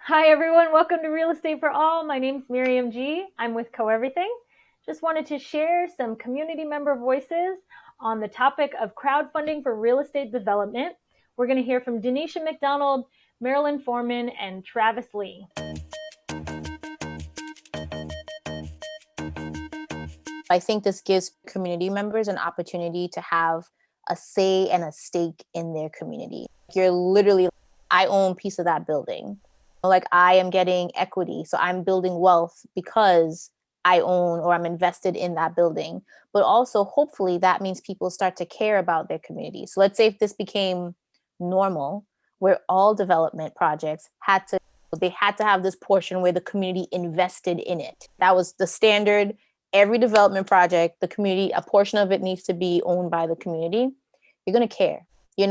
Hi, everyone. Welcome to Real Estate for All. My name's Miriam G. I'm with Co-Everything. Just wanted to share some community member voices on the topic of crowdfunding for real estate development. We're going to hear from Denisha MacDonald, Marilyn Foreman, and Travis Lee. I think this gives community members an opportunity to have a say and a stake in their community. You're literally, I own a piece of that building. Like I am getting equity. So I'm building wealth because I own or I'm invested in that building. But also, hopefully, that means people start to care about their community. So let's say if this became normal, where all development projects they had to have this portion where the community invested in it. That was the standard. Every development project, the community, a portion of it needs to be owned by the community. You're going to care. You're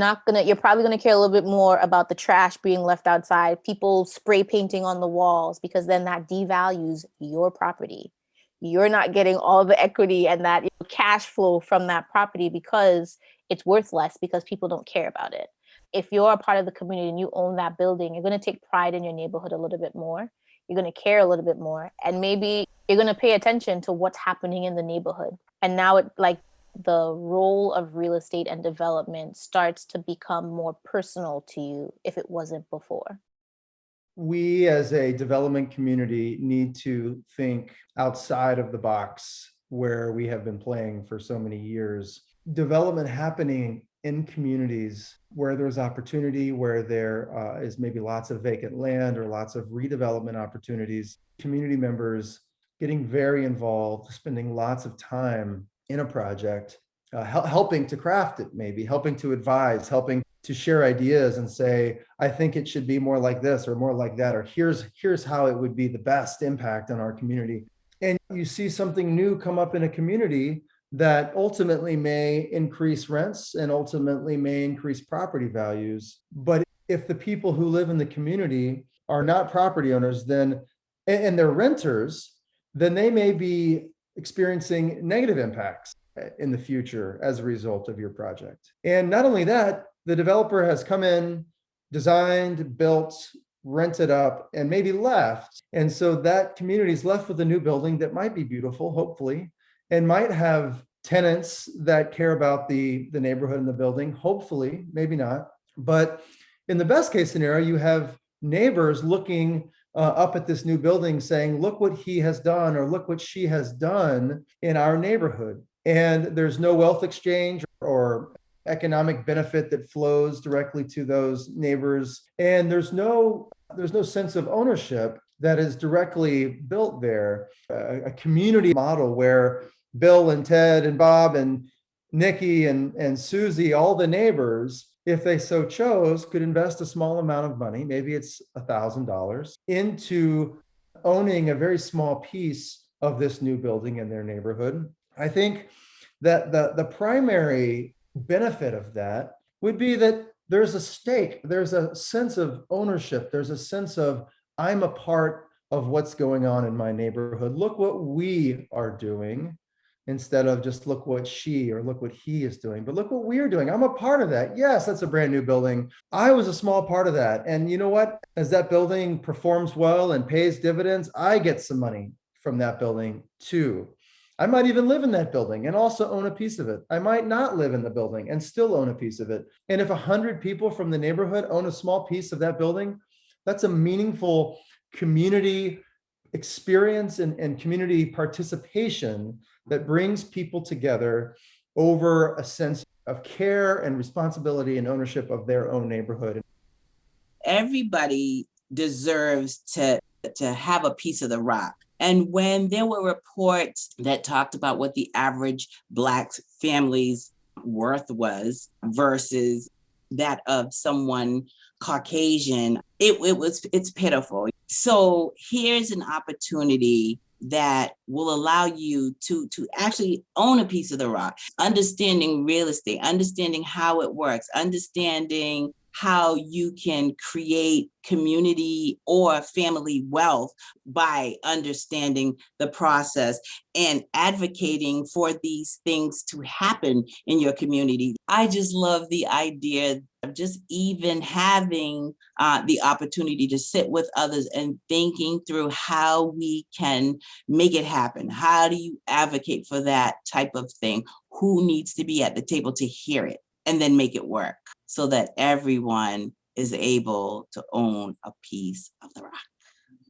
probably going to care a little bit more about the trash being left outside, people spray painting on the walls, because then that devalues your property. You're not getting all the equity and that cash flow from that property because it's worth less because people don't care about it. If you're a part of the community and you own that building, you're going to take pride in your neighborhood a little bit more. You're going to care a little bit more. And maybe you're going to pay attention to what's happening in the neighborhood. And now the role of real estate and development starts to become more personal to you if it wasn't before. We as a development community need to think outside of the box where we have been playing for so many years. Development happening in communities where there's opportunity, where there is maybe lots of vacant land or lots of redevelopment opportunities, community members getting very involved, spending lots of time in a project, helping to craft it, maybe helping to advise, helping to share ideas and say, I think it should be more like this or more like that, or here's how it would be the best impact on our community. And you see something new come up in a community that ultimately may increase rents and ultimately may increase property values. But if the people who live in the community are not property owners, then and they're renters, then they may be experiencing negative impacts in the future as a result of your project. And not only that, the developer has come in, designed, built, rented up, and maybe left. And so that community is left with a new building that might be beautiful, hopefully, and might have tenants that care about the neighborhood and the building, hopefully, maybe not. But in the best case scenario, you have neighbors looking up at this new building saying, look what he has done, or look what she has done in our neighborhood. And there's no wealth exchange or economic benefit that flows directly to those neighbors. And there's no sense of ownership that is directly built there. A community model where Bill and Ted and Bob and Nikki and Susie, all the neighbors, if they so chose, could invest a small amount of money, maybe it's $1,000, into owning a very small piece of this new building in their neighborhood. I think that the primary benefit of that would be that there's a stake, there's a sense of ownership, there's a sense of I'm a part of what's going on in my neighborhood. Look what we are doing, instead of just look what she or look what he is doing, but look what we're doing. I'm a part of that. Yes, that's a brand new building. I was a small part of that. And you know what? As that building performs well and pays dividends, I get some money from that building too. I might even live in that building and also own a piece of it. I might not live in the building and still own a piece of it. And if 100 people from the neighborhood own a small piece of that building, that's a meaningful community experience and community participation that brings people together over a sense of care and responsibility and ownership of their own neighborhood. Everybody deserves to have a piece of the rock. And when there were reports that talked about what the average Black family's worth was versus that of someone Caucasian, it's pitiful. So here's an opportunity that will allow you to actually own a piece of the rock, understanding real estate, understanding how it works, understanding how you can create community or family wealth by understanding the process and advocating for these things to happen in your community. I just love the idea of just even having the opportunity to sit with others and thinking through how we can make it happen. How do you advocate for that type of thing? Who needs to be at the table to hear it and then make it work so that everyone is able to own a piece of the rock?